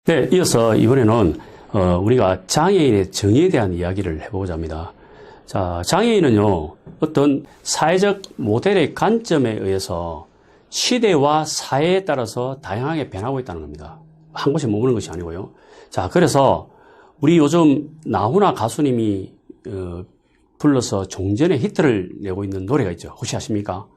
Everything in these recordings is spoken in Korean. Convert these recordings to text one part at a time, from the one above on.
네, 이어서 이번에는 우리가 장애인의 정의에 대한 이야기를 해보고자 합니다. 자, 장애인은요, 어떤 사회적 모델의 관점에 의해서 시대와 사회에 따라서 다양하게 변하고 있다는 겁니다. 한 곳에 머무는 것이 아니고요. 자, 그래서 우리 요즘 나훈아 가수님이 불러서 종전에 히트를 내고 있는 노래가 있죠. 혹시 아십니까?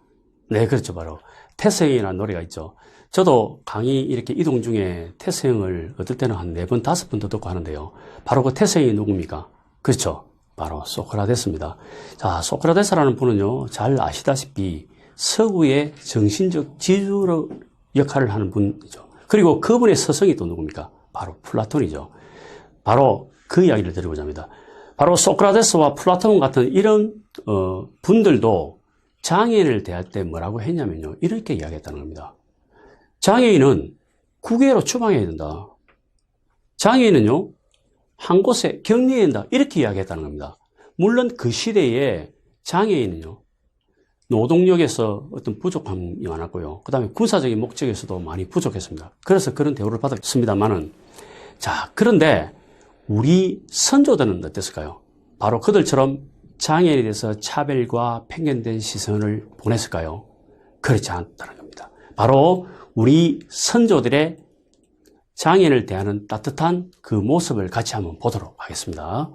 네, 그렇죠. 바로 태생이라는 노래가 있죠. 저도 강의 이렇게 이동 중에 태생을 어떨 때는 한 4번, 5번 더 듣고 하는데요. 바로 그 태생이 누굽니까? 그렇죠. 바로 소크라테스입니다. 자, 소크라테스라는 분은요, 잘 아시다시피 서구의 정신적 지주로 역할을 하는 분이죠. 그리고 그분의 스승이 또 누굽니까? 바로 플라톤이죠. 바로 그 이야기를 드리고자 합니다. 바로 소크라테스와 플라톤 같은 이런 분들도 장애인을 대할 때 뭐라고 했냐면요, 이렇게 이야기했다는 겁니다. 장애인은 국외로 추방해야 된다. 장애인은요, 한 곳에 격리해야 된다. 이렇게 이야기했다는 겁니다. 물론 그 시대에 장애인은요, 노동력에서 어떤 부족함이 많았고요. 그 다음에 군사적인 목적에서도 많이 부족했습니다. 그래서 그런 대우를 받았습니다만은, 자, 그런데 우리 선조들은 어땠을까요? 바로 그들처럼 장애인에 대해서 차별과 편견된 시선을 보냈을까요? 그렇지 않다는 겁니다. 바로 우리 선조들의 장애인을 대하는 따뜻한 그 모습을 같이 한번 보도록 하겠습니다.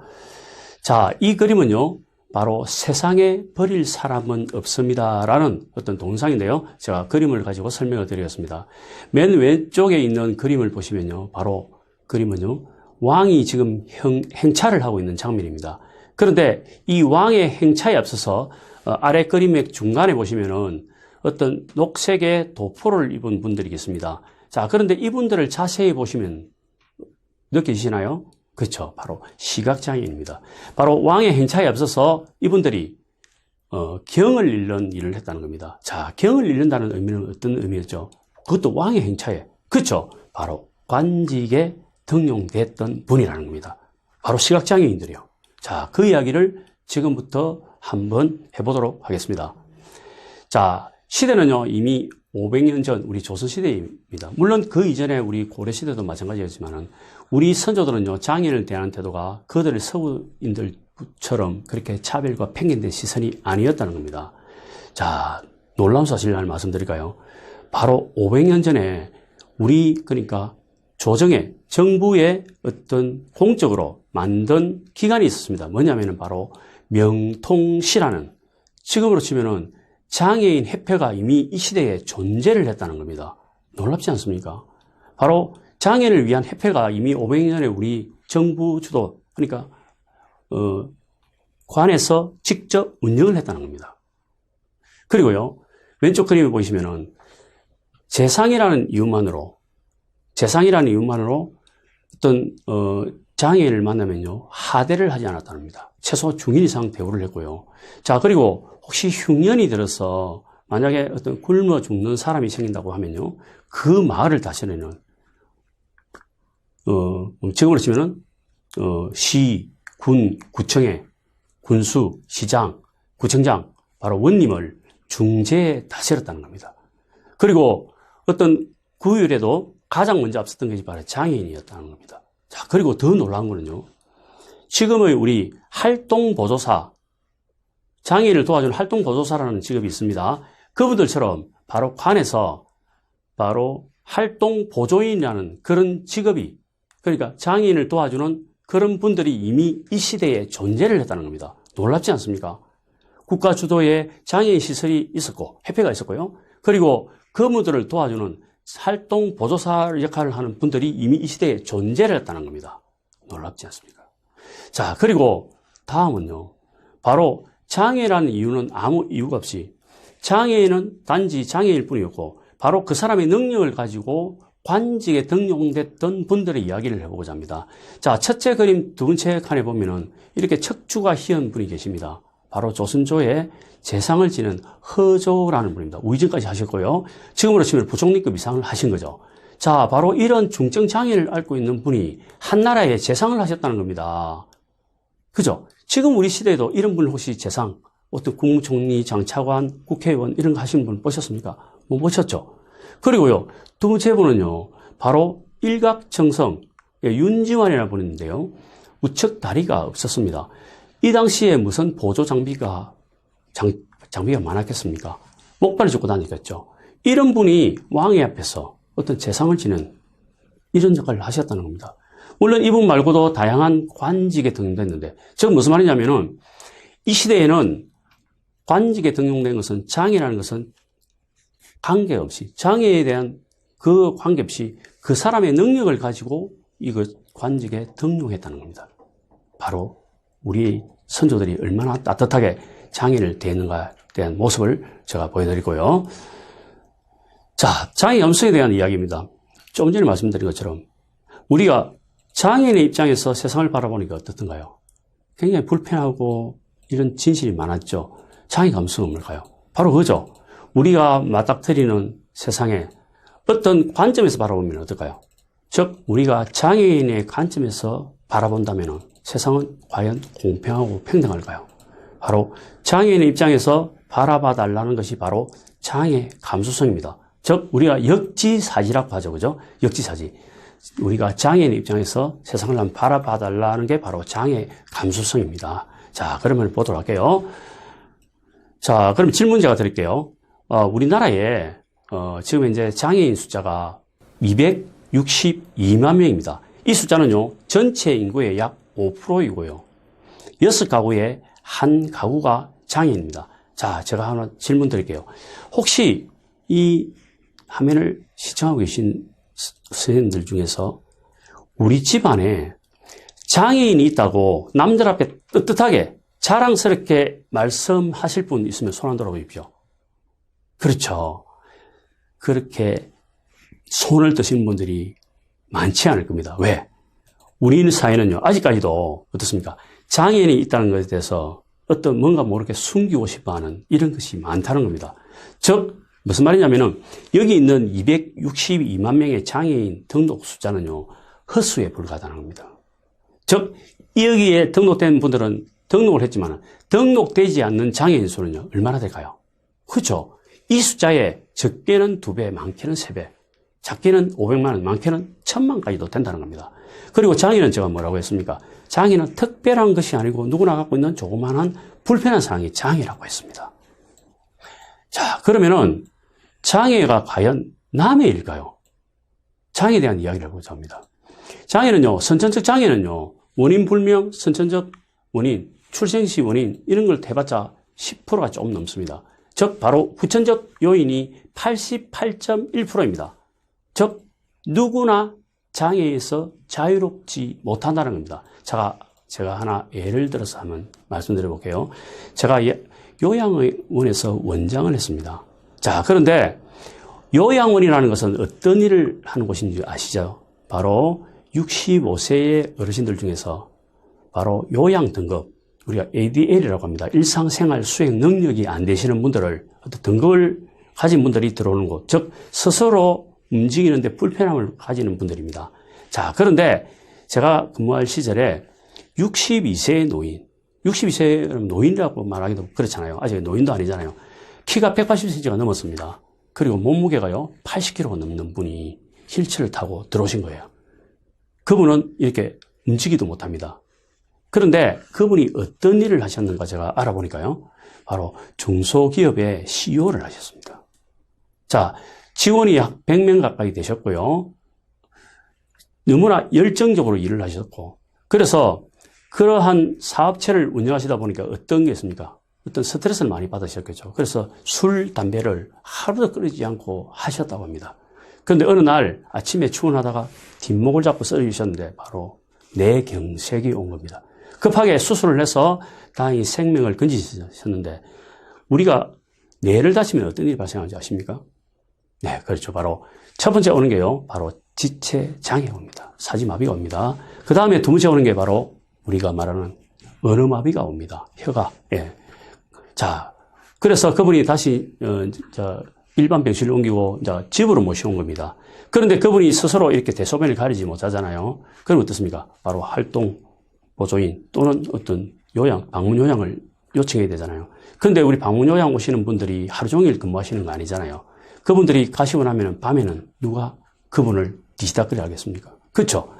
자, 이 그림은요, 바로 세상에 버릴 사람은 없습니다 라는 어떤 동상인데요. 제가 그림을 가지고 설명을 드리겠습니다. 맨 왼쪽에 있는 그림을 보시면요, 바로 그림은요, 왕이 지금 행차를 하고 있는 장면입니다. 그런데 이 왕의 행차에 앞서서 아래 그림의 중간에 보시면은 어떤 녹색의 도포를 입은 분들이 있습니다. 자, 그런데 이분들을 자세히 보시면 느껴지시나요? 그렇죠. 바로 시각장애인입니다. 바로 왕의 행차에 앞서서 이분들이 경을 잃는 일을 했다는 겁니다. 자, 경을 잃는다는 의미는 어떤 의미였죠? 그것도 왕의 행차에. 그렇죠. 바로 관직에 등용됐던 분이라는 겁니다. 바로 시각장애인들이요. 자, 그 이야기를 지금부터 한번 해보도록 하겠습니다. 자, 시대는요, 이미 500년 전 우리 조선시대입니다. 물론 그 이전에 우리 고려시대도 마찬가지였지만은 우리 선조들은요, 장애인을 대하는 태도가 그들의 서구인들처럼 그렇게 차별과 편견된 시선이 아니었다는 겁니다. 자, 놀라운 사실을 하나 말씀드릴까요? 바로 500년 전에 그러니까 조정에, 정부의 어떤 공적으로 만든 기관이 있었습니다. 뭐냐면은 바로 명통시라는, 지금으로 치면은 장애인 협회가 이미 이 시대에 존재를 했다는 겁니다. 놀랍지 않습니까? 바로 장애인을 위한 협회가 이미 500년 전에 우리 정부 주도, 그러니까 관에서 직접 운영을 했다는 겁니다. 그리고요, 왼쪽 그림을 보시면은 재상이라는 이유만으로 어떤 장애인을 만나면요, 하대를 하지 않았다는 겁니다. 최소 중인 이상 대우를 했고요. 자, 그리고 혹시 흉년이 들어서 만약에 어떤 굶어 죽는 사람이 생긴다고 하면요, 그 마을을 다스리는 지금으로 치면은 시, 군, 구청에 군수, 시장, 구청장, 바로 원님을 중재에 다스렸다는 겁니다. 그리고 어떤 구율에도 가장 먼저 앞섰던 것이 바로 장애인이었다는 겁니다. 자, 그리고 더 놀라운 거는요, 지금의 우리 활동보조사, 장애인을 도와주는 활동보조사라는 직업이 있습니다. 그분들처럼 바로 관에서 바로 활동보조인이라는 그런 직업이, 그러니까 장애인을 도와주는 그런 분들이 이미 이 시대에 존재를 했다는 겁니다. 놀랍지 않습니까? 국가 주도의 장애인 시설이 있었고, 협회가 있었고요. 그리고 그분들을 도와주는 활동보조사 역할을 하는 분들이 이미 이 시대에 존재를 했다는 겁니다. 놀랍지 않습니까? 자, 그리고 다음은요, 바로 장애라는 이유는 아무 이유가 없이 장애인은 단지 장애일 뿐이었고, 바로 그 사람의 능력을 가지고 관직에 등용됐던 분들의 이야기를 해보고자 합니다. 자, 첫째 그림, 두 번째 칸에 보면은 이렇게 척추가 희은 분이 계십니다. 바로 조선조의 재상을 지낸 허조라는 분입니다. 우의정까지 하셨고요. 지금으로 치면 부총리급 이상을 하신 거죠. 자, 바로 이런 중증 장애를 앓고 있는 분이 한나라에 재상을 하셨다는 겁니다. 그죠? 지금 우리 시대에도 이런 분 혹시 재상, 어떤 국무총리, 장차관, 국회의원 이런 거 하시는 분 보셨습니까? 못 보셨죠? 그리고요, 두 번째 분은요, 바로 일각청성, 윤지환이라는 분인데요. 우측 다리가 없었습니다. 이 당시에 무슨 보조 장비가 많았겠습니까? 목발을 짚고 다녔겠죠. 이런 분이 왕의 앞에서 어떤 재상을 지는 이런 역할을 하셨다는 겁니다. 물론 이분 말고도 다양한 관직에 등용됐는데, 즉 무슨 말이냐면은 이 시대에는 관직에 등용된 것은 장애라는 것은 관계없이, 장애에 대한 그 관계없이 그 사람의 능력을 가지고 이거 관직에 등용했다는 겁니다. 바로 우리 선조들이 얼마나 따뜻하게 장애를 대했는가에 대한 모습을 제가 보여드리고요. 자, 장애 감수에 대한 이야기입니다. 좀 전에 말씀드린 것처럼 우리가 장애인의 입장에서 세상을 바라보니까 어떻던가요? 굉장히 불편하고 이런 진실이 많았죠. 장애 감수는 뭘까요? 바로 그죠. 우리가 맞닥뜨리는 세상에 어떤 관점에서 바라보면 어떨까요? 즉 우리가 장애인의 관점에서 바라본다면 세상은 과연 공평하고 평등할까요? 바로 장애인의 입장에서 바라봐 달라는 것이 바로 장애 감수성입니다. 즉 우리가 역지사지라고 하죠. 그죠? 역지사지. 우리가 장애인의 입장에서 세상을 한번 바라봐 달라는 게 바로 장애 감수성입니다. 자, 그러면 보도록 할게요. 자, 그럼 질문 제가 드릴게요. 우리나라에 지금 이제 장애인 숫자가 262만 명입니다. 이 숫자는요, 전체 인구의 약 5%이고요. 6가구에 한 가구가 장애인입니다. 자, 제가 하나 질문 드릴게요. 혹시 이 화면을 시청하고 계신 선생님들 중에서 우리 집안에 장애인이 있다고 남들 앞에 떳떳하게 자랑스럽게 말씀하실 분 있으면 손 안 들어보십시오. 그렇죠. 그렇게 손을 드시는 분들이 많지 않을 겁니다. 왜? 우리 사회는요, 아직까지도 어떻습니까? 장애인이 있다는 것에 대해서 어떤 뭔가 모르게 숨기고 싶어 하는 이런 것이 많다는 겁니다. 즉, 무슨 말이냐면은, 여기 있는 262만 명의 장애인 등록 숫자는요, 허수에 불과하다는 겁니다. 즉, 여기에 등록된 분들은 등록을 했지만, 등록되지 않는 장애인 수는요, 얼마나 될까요? 그렇죠? 이 숫자에 적게는 2배, 많게는 3배, 작게는 500만 원, 많게는 1000만까지도 된다는 겁니다. 그리고 장애는 제가 뭐라고 했습니까? 장애는 특별한 것이 아니고 누구나 갖고 있는 조그마한 불편한 상황이 장애라고 했습니다. 자, 그러면은 장애가 과연 남의 일일까요? 장애에 대한 이야기를 해보자 합니다. 장애는요, 선천적 장애는요, 원인 불명, 선천적 원인, 출생시 원인, 이런 걸 대봤자 10%가 조금 넘습니다. 즉, 바로 후천적 요인이 88.1%입니다. 즉, 누구나 장애에서 자유롭지 못한다는 겁니다. 제가 하나 예를 들어서 한번 말씀드려 볼게요. 제가 요양원에서 원장을 했습니다. 자, 그런데 요양원이라는 것은 어떤 일을 하는 곳인지 아시죠? 바로 65세의 어르신들 중에서 바로 요양 등급, 우리가 ADL이라고 합니다. 일상생활 수행 능력이 안 되시는 분들을 어떤 등급을 가진 분들이 들어오는 곳, 즉 스스로 움직이는데 불편함을 가지는 분들입니다. 자, 그런데 제가 근무할 시절에 62세의 노인, 62세 노인이라고 말하기도 그렇잖아요. 아직 노인도 아니잖아요. 키가 180cm가 넘었습니다. 그리고 몸무게가요 80kg가 넘는 분이 휠체어를 타고 들어오신 거예요. 그분은 이렇게 움직이도 못합니다. 그런데 그분이 어떤 일을 하셨는가 제가 알아보니까요, 바로 중소기업의 CEO를 하셨습니다. 자, 직원이 약 100명 가까이 되셨고요. 너무나 열정적으로 일을 하셨고, 그래서 그러한 사업체를 운영하시다 보니까 어떤 게 있습니까? 어떤 스트레스를 많이 받으셨겠죠. 그래서 술, 담배를 하루도 끊이지 않고 하셨다고 합니다. 그런데 어느 날 아침에 출근하다가 뒷목을 잡고 쓰러지셨는데 바로 뇌경색이 온 겁니다. 급하게 수술을 해서 다행히 생명을 건지셨는데, 우리가 뇌를 다치면 어떤 일이 발생하는지 아십니까? 네, 그렇죠. 바로 첫 번째 오는 게요, 바로 지체장애가 옵니다. 사지마비가 옵니다. 그 다음에 두 번째 오는 게 바로 우리가 말하는 언어마비가 옵니다. 혀가. 예. 자, 그래서 그분이 다시 일반 병실을 옮기고 이제 집으로 모셔온 겁니다. 그런데 그분이 스스로 이렇게 대소변을 가리지 못하잖아요. 그럼 어떻습니까? 바로 활동 보조인 또는 어떤 요양, 방문 요양을 요청해야 되잖아요. 그런데 우리 방문 요양 오시는 분들이 하루 종일 근무하시는 거 아니잖아요. 그분들이 가시고 나면 밤에는 누가 그분을 뒤지다거리 하겠습니까? 그렇죠?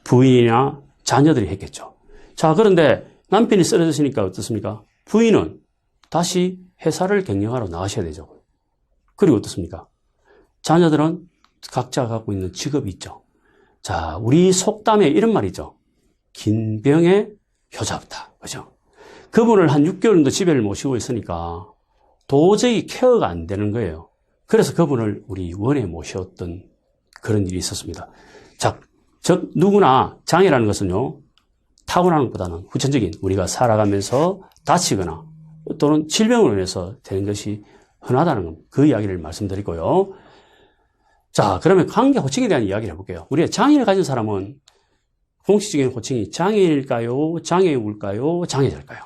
부인이나 자녀들이 했겠죠. 자, 그런데 남편이 쓰러졌으니까 어떻습니까? 부인은 다시 회사를 경영하러 나가셔야 되죠. 그리고 어떻습니까? 자녀들은 각자 갖고 있는 직업이 있죠. 자, 우리 속담에 이런 말이 있죠. 긴 병에 효자없다. 그죠? 그분을 한 6개월 정도 집에 모시고 있으니까 도저히 케어가 안 되는 거예요. 그래서 그분을 우리 원에 모셨던 그런 일이 있었습니다. 자, 즉 누구나 장애라는 것은요, 타고나는 것보다는 후천적인 우리가 살아가면서 다치거나 또는 질병으로 인해서 되는 것이 흔하다는 겁니다. 그 이야기를 말씀드리고요. 자, 그러면 관계 호칭에 대한 이야기를 해볼게요. 우리가 장애를 가진 사람은 공식적인 호칭이 장애일까요? 장애우일까요? 장애자일까요?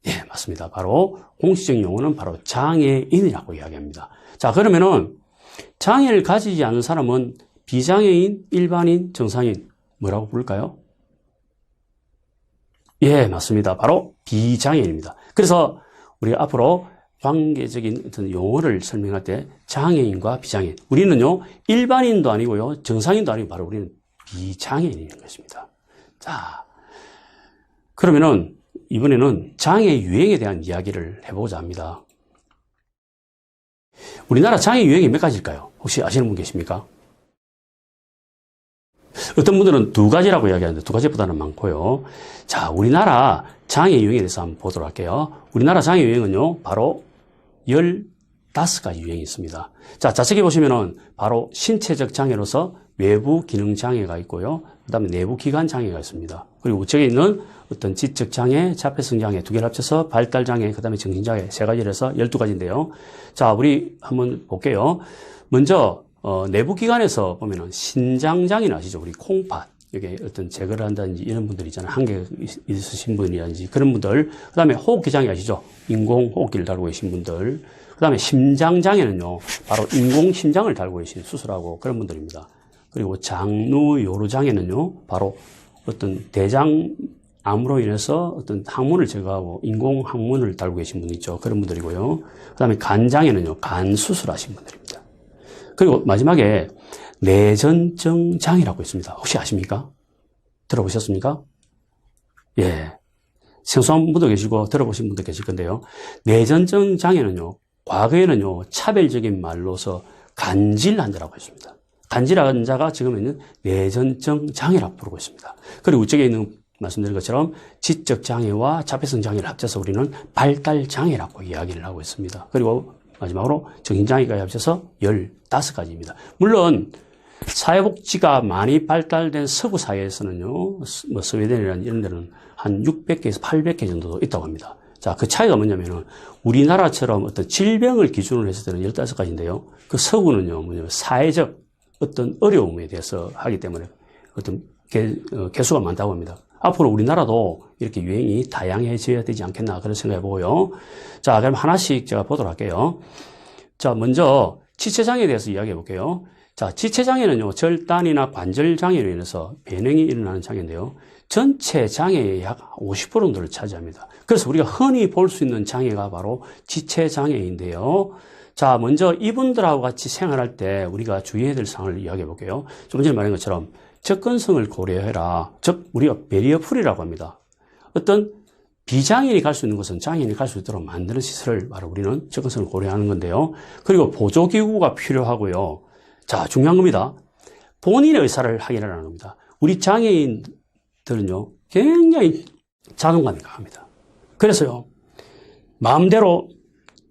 예, 맞습니다. 바로 공식적인 용어는 바로 장애인이라고 이야기합니다. 자, 그러면은 장애를 가지지 않은 사람은 비장애인, 일반인, 정상인 뭐라고 부를까요? 예, 맞습니다. 바로 비장애인입니다. 그래서 우리가 앞으로 관계적인 어떤 용어를 설명할 때 장애인과 비장애인. 우리는요, 일반인도 아니고요, 정상인도 아니고 바로 우리는 비장애인인 것입니다. 자, 그러면은 이번에는 장애 유형에 대한 이야기를 해보고자 합니다. 우리나라 장애 유형이 몇 가지일까요? 혹시 아시는 분 계십니까? 어떤 분들은 2가지라고 이야기하는데 2가지보다는 많고요. 자, 우리나라 장애 유형에 대해서 한번 보도록 할게요. 우리나라 장애 유형은요, 바로 15가지 유형이 있습니다. 자, 좌측에 보시면은 바로 신체적 장애로서 외부 기능 장애가 있고요. 그 다음에 내부 기관 장애가 있습니다. 그리고 우측에 있는 어떤 지적 장애, 자폐성 장애 2개를 합쳐서 발달 장애, 그 다음에 정신 장애 3가지를 해서 12가지인데요. 자, 우리 한번 볼게요. 먼저 내부 기관에서 보면은 신장 장애는 아시죠? 우리 콩팥 여기 어떤 제거를 한다든지 이런 분들 있잖아요. 한계 있으신 분이라든지 그런 분들. 그 다음에 호흡기 장애 아시죠? 인공 호흡기를 달고 계신 분들. 그 다음에 심장 장애는요, 바로 인공 심장을 달고 계신 수술하고 그런 분들입니다. 그리고 장루 요로 장애는요, 바로 어떤 대장암으로 인해서 어떤 항문을 제거하고 인공 항문을 달고 계신 분이 있죠. 그런 분들이고요. 그 다음에 간 장애는요, 간 수술하신 분들입니다. 그리고 마지막에 내전증 장애라고 있습니다. 혹시 아십니까? 들어보셨습니까? 예. 생소한 분도 계시고 들어보신 분도 계실 건데요. 내전증 장애는요, 과거에는요, 차별적인 말로서 간질 환자라고 했습니다. 간질 환자가 지금은 내전증 장애라고 부르고 있습니다. 그리고 우측에 있는 말씀드린 것처럼 지적 장애와 자폐성 장애를 합쳐서 우리는 발달 장애라고 이야기를 하고 있습니다. 그리고 마지막으로 정신장애까지 합쳐서 15가지입니다. 물론 사회복지가 많이 발달된 서구 사회에서는요, 뭐 스웨덴이나 이런 데는 한 600개에서 800개 정도 있다고 합니다. 자, 그 차이가 뭐냐면은 우리나라처럼 어떤 질병을 기준으로 했을 때는 15가지인데요. 그 서구는요, 뭐냐면 사회적 어떤 어려움에 대해서 하기 때문에 어떤 개수가 많다고 합니다. 앞으로 우리나라도 이렇게 유행이 다양해져야 되지 않겠나 그런 생각해 보고요. 자, 그럼 하나씩 제가 보도록 할게요. 자, 먼저 지체장애에 대해서 이야기해 볼게요. 자, 지체장애는요, 절단이나 관절장애로 인해서 변형이 일어나는 장애인데요. 전체 장애의 약 50% 정도를 차지합니다. 그래서 우리가 흔히 볼 수 있는 장애가 바로 지체장애인데요. 자, 먼저 이분들하고 같이 생활할 때 우리가 주의해야 될 사항을 이야기해 볼게요. 좀 전에 말한 것처럼 접근성을 고려해라. 즉, 우리가 베리어풀이라고 합니다. 어떤 비장애인이 갈 수 있는 곳은 장애인이 갈 수 있도록 만드는 시설을 바로 우리는 접근성을 고려하는 건데요. 그리고 보조기구가 필요하고요. 자, 중요한 겁니다. 본인의 의사를 확인하라는 겁니다. 우리 장애인들은요, 굉장히 자존감이 강합니다. 그래서요, 마음대로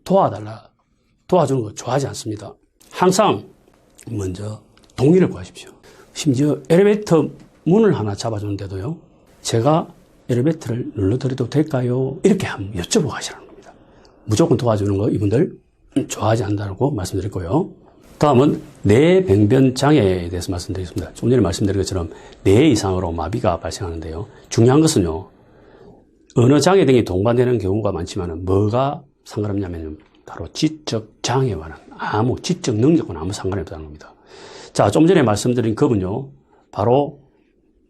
도와주는 거 좋아하지 않습니다. 항상 먼저 동의를 구하십시오. 심지어 엘리베이터 문을 하나 잡아주는데도요, 제가 엘리베이터를 눌러드려도 될까요? 이렇게 한번 여쭤보고 하시라는 겁니다. 무조건 도와주는 거 이분들 좋아하지 않는다고 말씀드렸고요. 다음은 뇌병변 장애에 대해서 말씀드리겠습니다. 좀 전에 말씀드린 것처럼 뇌 이상으로 마비가 발생하는데요. 중요한 것은요, 언어 장애 등이 동반되는 경우가 많지만 뭐가 상관없냐면 바로 지적 장애와는 지적 능력과는 아무 상관이 없다는 겁니다. 자, 좀 전에 말씀드린 그분요. 바로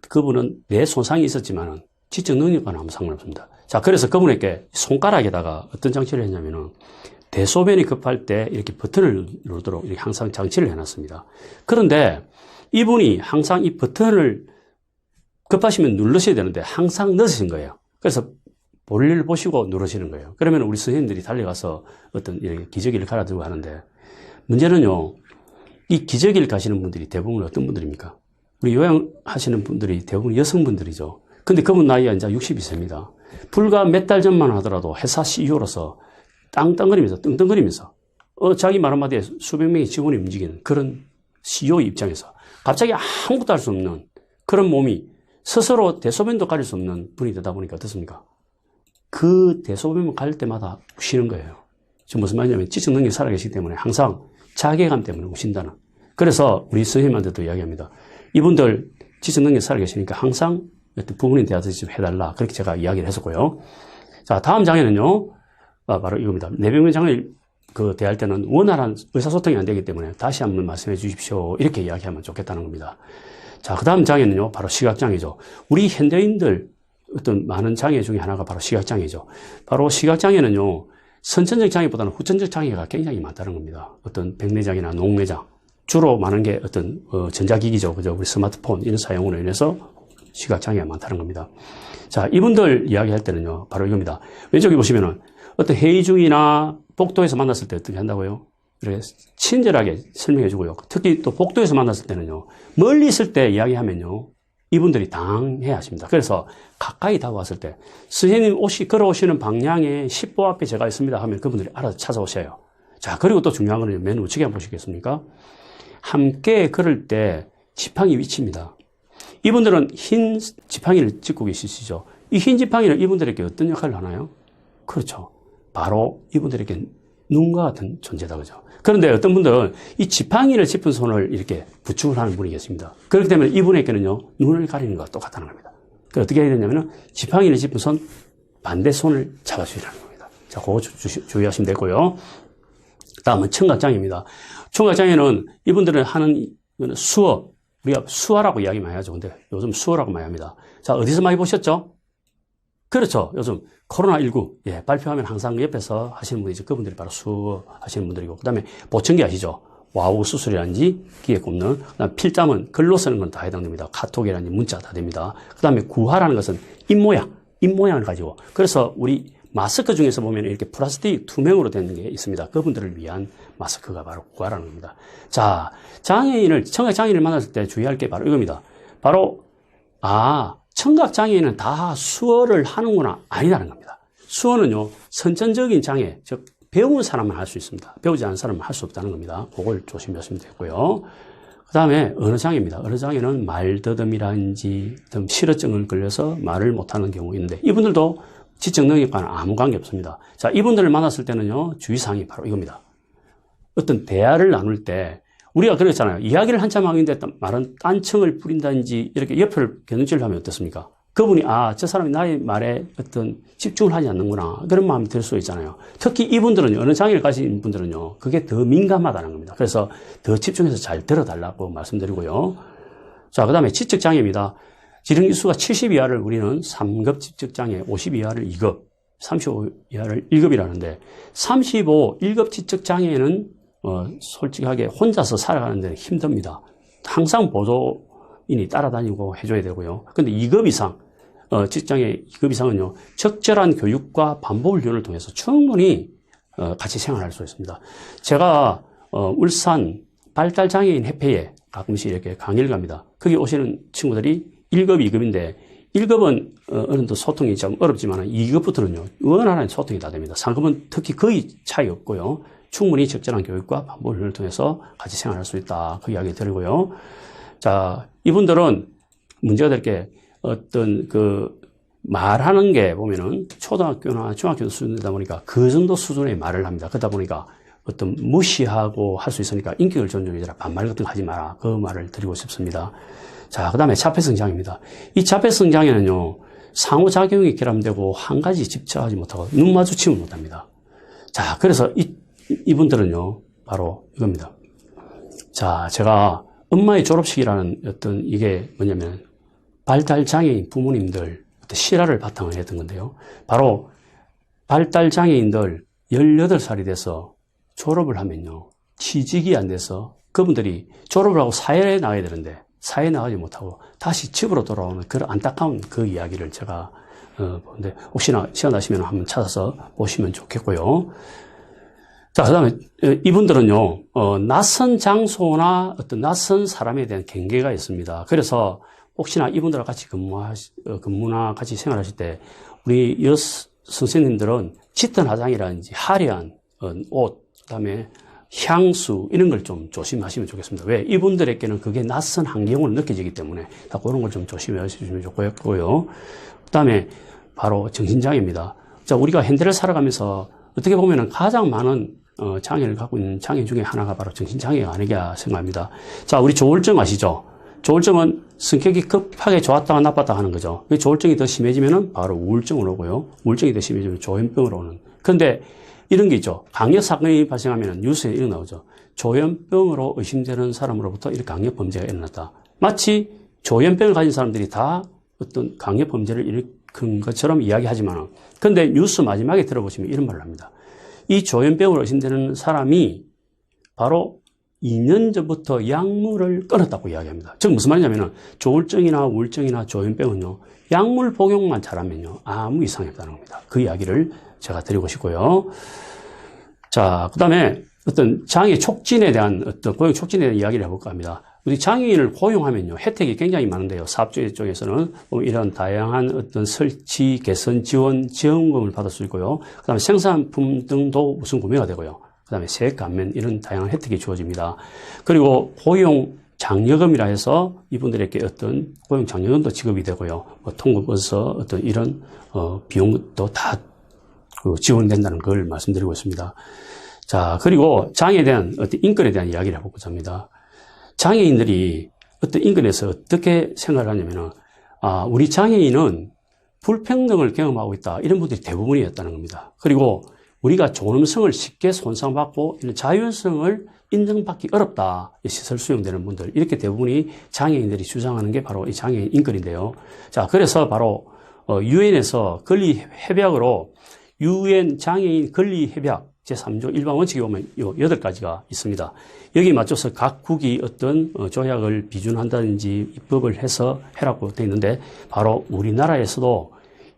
그분은 뇌 손상이 있었지만 지적 능력과는 아무 상관없습니다. 자, 그래서 그분에게 손가락에다가 어떤 장치를 했냐면은 대소변이 급할 때 이렇게 버튼을 누르도록 이렇게 항상 장치를 해놨습니다. 그런데 이분이 항상 이 버튼을 급하시면 누르셔야 되는데 항상 넣으신 거예요. 그래서 볼일을 보시고 누르시는 거예요. 그러면 우리 선생님들이 달려가서 어떤 이렇게 기저귀를 갈아들고 하는데 문제는요, 이 기저귀를 가시는 분들이 대부분 어떤 분들입니까? 우리 요양하시는 분들이 대부분 여성분들이죠. 근데 그분 나이가 이제 62세입니다. 불과 몇 달 전만 하더라도 회사 CEO로서 땅땅거리면서 떵떵거리면서 자기 말 한마디에 수백 명의 직원이 움직이는 그런 CEO 입장에서 갑자기 아무것도 할 수 없는 그런 몸이 스스로 대소변도 가릴 수 없는 분이 되다 보니까 어떻습니까? 그 대소변을 가릴 때마다 우시는 거예요. 지금 무슨 말이냐면 지적 능력이 살아계시기 때문에 항상 자괴감 때문에 우신다는. 그래서 우리 선생님한테도 이야기합니다. 이분들 지적 능력이 살아계시니까 항상 부모님 대하듯이 좀 해달라. 그렇게 제가 이야기를 했었고요. 자, 다음 장애는요. 바로 이겁니다. 내병면 장애를 대할 때는 원활한 의사소통이 안 되기 때문에 다시 한번 말씀해 주십시오. 이렇게 이야기하면 좋겠다는 겁니다. 자, 그 다음 장애는요. 바로 시각장애죠. 우리 현대인들 어떤 많은 장애 중에 하나가 바로 시각장애죠. 바로 시각장애는요. 선천적 장애보다는 후천적 장애가 굉장히 많다는 겁니다. 어떤 백내장이나 녹내장. 주로 많은 게 어떤 전자기기죠. 그죠? 우리 스마트폰 이런 사용으로 인해서 시각장애가 많다는 겁니다. 자, 이분들 이야기할 때는요. 바로 이겁니다. 왼쪽에 보시면은 어떤 회의 중이나 복도에서 만났을 때 어떻게 한다고요? 이렇게 친절하게 설명해 주고요. 특히 또 복도에서 만났을 때는요. 멀리 있을 때 이야기하면요. 이분들이 당해야 하십니다. 그래서 가까이 다가왔을 때 선생님 걸어오시는 방향에 10보 앞에 제가 있습니다 하면 그분들이 알아서 찾아오셔요. 자, 그리고 또 중요한 거는 맨 우측에 한번 보시겠습니까? 함께 걸을 때 지팡이 위치입니다. 이분들은 흰 지팡이를 짚고 계시죠. 이 흰 지팡이는 이분들에게 어떤 역할을 하나요? 그렇죠. 바로 이분들에게 눈과 같은 존재다. 그죠? 그런데 어떤 분들은 이 지팡이를 짚은 손을 이렇게 부축을 하는 분이 계십니다. 그렇기 때문에 이분에게는요, 눈을 가리는 것과 똑같다는 겁니다. 그래서 어떻게 해야 되냐면은 지팡이를 짚은 손, 반대 손을 잡아주시라는 겁니다. 자, 그거 주의하시면 되고요. 다음은 청각장애입니다. 청각장애는 이분들은 하는 수어, 우리가 수화라고 이야기 많이 하죠. 근데 요즘 수어라고 많이 합니다. 자, 어디서 많이 보셨죠? 그렇죠. 요즘 코로나19 발표하면 항상 옆에서 하시는 분이죠. 그분들이 바로 수어 하시는 분들이고, 그 다음에 보청기 아시죠? 와우 수술이라든지 기계 꼽는, 그 다음에 필담은 글로 쓰는 건 다 해당됩니다. 카톡이라든지 문자 다 됩니다. 그 다음에 구화라는 것은 입모양을 가지고, 그래서 우리 마스크 중에서 보면 이렇게 플라스틱 투명으로 되는 게 있습니다. 그분들을 위한 마스크가 바로 구화라는 겁니다. 자, 청각장애인을 만났을 때 주의할 게 바로 이겁니다. 바로, 청각장애인은 다 수어를 하는구나. 아니라는 겁니다. 수어는요, 선천적인 장애, 즉, 배운 사람만 할 수 있습니다. 배우지 않은 사람은 할 수 없다는 겁니다. 그걸 조심하시면 되고요. 그 다음에 언어장애입니다. 언어장애는 말더듬이라든지 실어증을 걸려서 말을 못하는 경우 있는데, 이분들도 지적 능력과는 아무 관계 없습니다. 자, 이분들을 만났을 때는요, 주의사항이 바로 이겁니다. 어떤 대화를 나눌 때, 우리가 그랬잖아요. 이야기를 한참 하고 있는데 말은 딴청을 부린다든지 이렇게 옆을 겨눈질을 하면 어떻습니까? 그분이 저 사람이 나의 말에 어떤 집중을 하지 않는구나. 그런 마음이 들 수 있잖아요. 특히 이분들은요, 어느 장애를 가진 분들은요, 그게 더 민감하다는 겁니다. 그래서 더 집중해서 잘 들어달라고 말씀드리고요. 자, 그 다음에 지적장애입니다. 지능 지수가 70 이하를 우리는 3급 지적장애, 50 이하를 2급, 35 이하를 1급이라는데 35, 1급 지적장애는 솔직하게 혼자서 살아가는 데는 힘듭니다. 항상 보조인이 따라다니고 해줘야 되고요. 근데 2급 이상, 지적장애 2급 이상은요, 적절한 교육과 반복 훈련을 통해서 충분히 같이 생활할 수 있습니다. 제가 울산 발달장애인 협회에 가끔씩 이렇게 강의를 갑니다. 거기 오시는 친구들이 1급, 2급인데 1급은 어느 정도 소통이 좀 어렵지만 2급부터는요, 원활한 소통이 다 됩니다. 3급은 특히 거의 차이 없고요. 충분히 적절한 교육과 반복 훈련을 통해서 같이 생활할 수 있다. 그 이야기 드리고요. 자, 이분들은 문제가 될 게 어떤 말하는 게 보면은 초등학교나 중학교 수준이다 보니까 그 정도 수준의 말을 합니다. 그러다 보니까 어떤 무시하고 할 수 있으니까 인격을 존중해줘라. 반말 같은 거 하지 마라. 그 말을 드리고 싶습니다. 자, 그 다음에 자폐성 장애입니다. 이 자폐성 장애는요, 상호작용이 결함되고 한 가지 집착하지 못하고 눈 마주치면 못합니다. 자, 그래서 이분들은요, 바로 이겁니다. 자, 제가 엄마의 졸업식이라는 어떤 이게 뭐냐면 발달장애인 부모님들 실화를 바탕으로 했던 건데요. 바로 발달장애인들 18살이 돼서 졸업을 하면요, 취직이 안 돼서 그분들이 졸업을 하고 사회에 나가야 되는데 사회에 나가지 못하고 다시 집으로 돌아오는 그런 안타까운 그 이야기를 제가 보는데 혹시나 시간 나시면 한번 찾아서 보시면 좋겠고요. 자, 그 다음에 이분들은요, 낯선 장소나 어떤 낯선 사람에 대한 경계가 있습니다. 그래서 혹시나 이분들과 같이 근무나 같이 생활하실 때 우리 선생님들은 짙은 화장이라든지 화려한 옷, 그 다음에 향수 이런 걸 좀 조심하시면 좋겠습니다. 왜? 이분들에게는 그게 낯선 환경으로 느껴지기 때문에 다 그런 걸 좀 조심하시면 좋고요. 그 다음에 바로 정신장애입니다. 자, 우리가 현대를 살아가면서 어떻게 보면 가장 많은 장애를 갖고 있는 장애 중에 하나가 바로 정신장애가 아니냐 생각합니다. 자, 우리 조울증 아시죠? 조울증은 성격이 급하게 좋았다가 나빴다 하는 거죠. 조울증이 더 심해지면 바로 우울증으로 오고요. 우울증이 더 심해지면 조현병으로 오는. 그런데 이런 게 있죠. 강력 사건이 발생하면 뉴스에 이런 나오죠. 조현병으로 의심되는 사람으로부터 이렇게 강력 범죄가 일어났다. 마치 조현병을 가진 사람들이 다 어떤 강력 범죄를 일으킨 것처럼 이야기하지만, 근데 뉴스 마지막에 들어보시면 이런 말을 합니다. 이 조현병으로 의심되는 사람이 바로 2년 전부터 약물을 끊었다고 이야기합니다. 즉 무슨 말이냐면 조울증이나 우울증이나 조현병은요, 약물 복용만 잘하면요 아무 이상이 없다는 겁니다. 그 이야기를 제가 드리고 싶고요. 자, 그 다음에 어떤 장애 촉진에 대한 고용 촉진에 대한 이야기를 해볼까 합니다. 우리 장애인을 고용하면요 혜택이 굉장히 많은데요. 사업주 쪽에서는 이런 다양한 어떤 설치, 개선 지원, 지원금을 받을 수 있고요. 그 다음에 생산품 등도 우선 구매가 되고요. 그 다음에 세액 감면 이런 다양한 혜택이 주어집니다. 그리고 고용 장려금이라 해서 이분들에게 어떤 고용 장려금도 지급이 되고요. 통급에서 어떤 이런 비용도 다 지원된다는 걸 말씀드리고 있습니다. 자, 그리고 장애에 대한 어떤 인권에 대한 이야기를 해보고자 합니다. 장애인들이 어떤 인권에서 어떻게 생각을 하냐면은, 우리 장애인은 불평등을 경험하고 있다. 이런 분들이 대부분이었다는 겁니다. 그리고 우리가 존엄성을 쉽게 손상받고 이런 자율성을 인정받기 어렵다. 시설 수용되는 분들. 이렇게 대부분이 장애인들이 주장하는 게 바로 이 장애인 인권인데요. 자, 그래서 바로, 유엔에서 권리 협약으로 유엔 장애인 권리 협약 제3조 일반 원칙에 보면 요 8가지가 있습니다. 여기에 맞춰서 각 국이 어떤 조약을 비준한다든지 입법을 해서 해라고 되어 있는데 바로 우리나라에서도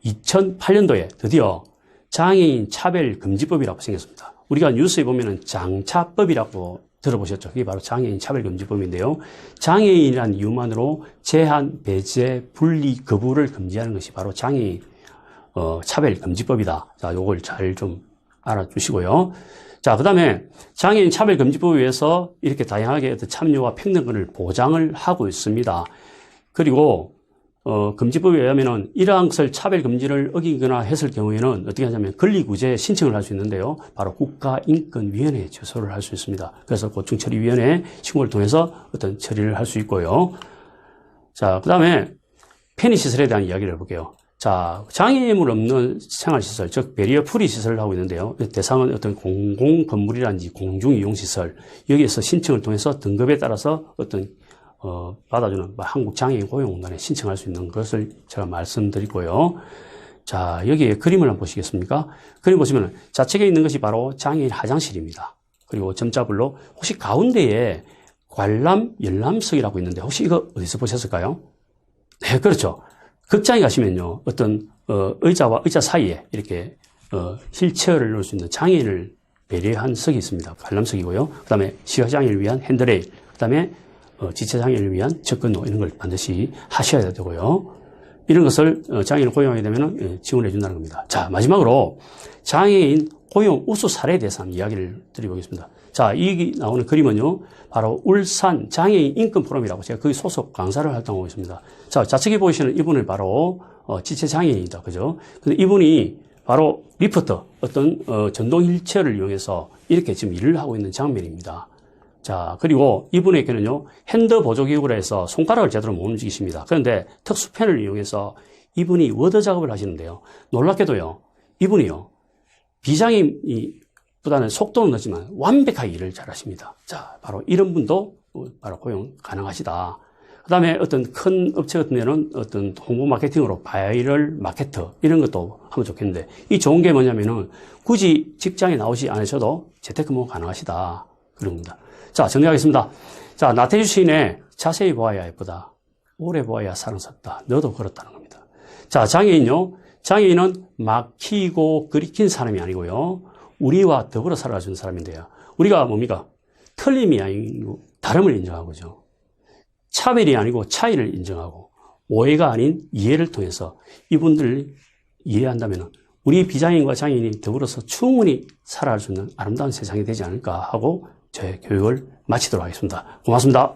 2008년도에 드디어 장애인 차별금지법이라고 생겼습니다. 우리가 뉴스에 보면은 장차법이라고 들어보셨죠? 그게 바로 장애인 차별금지법인데요. 장애인이라는 이유만으로 제한, 배제, 분리, 거부를 금지하는 것이 바로 장애인 차별금지법이다. 자, 요걸 잘 좀 알아주시고요. 자, 그 다음에 장애인 차별금지법에 의해서 이렇게 다양하게 참여와 평등권을 보장을 하고 있습니다. 그리고 금지법에 의하면은 이러한 것을 차별금지를 어기거나 했을 경우에는 어떻게 하냐면 권리구제 신청을 할 수 있는데요. 바로 국가인권위원회에 제소를 할 수 있습니다. 그래서 고충처리위원회 신고를 통해서 어떤 처리를 할 수 있고요. 자, 그 다음에 편의시설에 대한 이야기를 해볼게요. 자, 장애물 없는 생활시설, 즉 배리어 프리 시설을 하고 있는데요. 대상은 어떤 공공건물이라든지 공중이용시설, 여기에서 신청을 통해서 등급에 따라서 어떤 받아주는 한국장애인 고용공단에 신청할 수 있는 것을 제가 말씀드리고요. 자, 여기에 그림을 한번 보시겠습니까? 그림 보시면 좌측에 있는 것이 바로 장애인 화장실입니다. 그리고 점자블로 혹시 가운데에 관람 열람석이라고 있는데 혹시 이거 어디서 보셨을까요? 네, 그렇죠. 극장에 가시면요, 어떤 의자와 의자 사이에 이렇게 휠체어를 놓을 수 있는 장애인을 배려한 석이 있습니다. 관람석이고요. 그 다음에 시각장애인을 위한 핸드레일, 그 다음에 지체장애인을 위한 접근로 이런 걸 반드시 하셔야 되고요. 이런 것을 장애인을 고용하게 되면 지원해 준다는 겁니다. 자, 마지막으로 장애인 고용 우수 사례에 대해서 한번 이야기를 드려보겠습니다. 자, 이 나오는 그림은요, 바로 울산 장애인 인권 포럼이라고 제가 거기 소속 강사를 활동하고 있습니다. 자, 좌측에 보이시는 이분은 바로 지체장애인이다. 그죠? 근데 이분이 바로 리프트, 어떤 전동 휠체어를 이용해서 이렇게 지금 일을 하고 있는 장면입니다. 자, 그리고 이분에게는요, 핸드 보조기구라 해서 손가락을 제대로 못 움직이십니다. 그런데 특수펜을 이용해서 이분이 워드 작업을 하시는데요. 놀랍게도요, 이분이요, 비장애인보다는 속도는 늦지만 완벽하게 일을 잘 하십니다. 자, 바로 이런 분도 바로 고용 가능하시다. 그 다음에 어떤 큰 업체 같은 데는 어떤 홍보 마케팅으로 바이럴 마케터 이런 것도 하면 좋겠는데, 이 좋은 게 뭐냐면은 굳이 직장에 나오지 않으셔도 재택근무 가능하시다. 그런 겁니다. 자, 정리하겠습니다. 자, 나태주 시인의 자세히 보아야 예쁘다. 오래 보아야 사랑스럽다. 너도 그렇다는 겁니다. 자, 장애인요. 장애인은 막히고 그리킨 사람이 아니고요. 우리와 더불어 살아주는 사람인데요. 우리가 뭡니까? 틀림이 아니고 다름을 인정하고죠. 차별이 아니고 차이를 인정하고 오해가 아닌 이해를 통해서 이분들을 이해한다면 우리 비장애인과 장애인이 더불어서 충분히 살아갈 수 있는 아름다운 세상이 되지 않을까 하고 저의 교육을 마치도록 하겠습니다. 고맙습니다.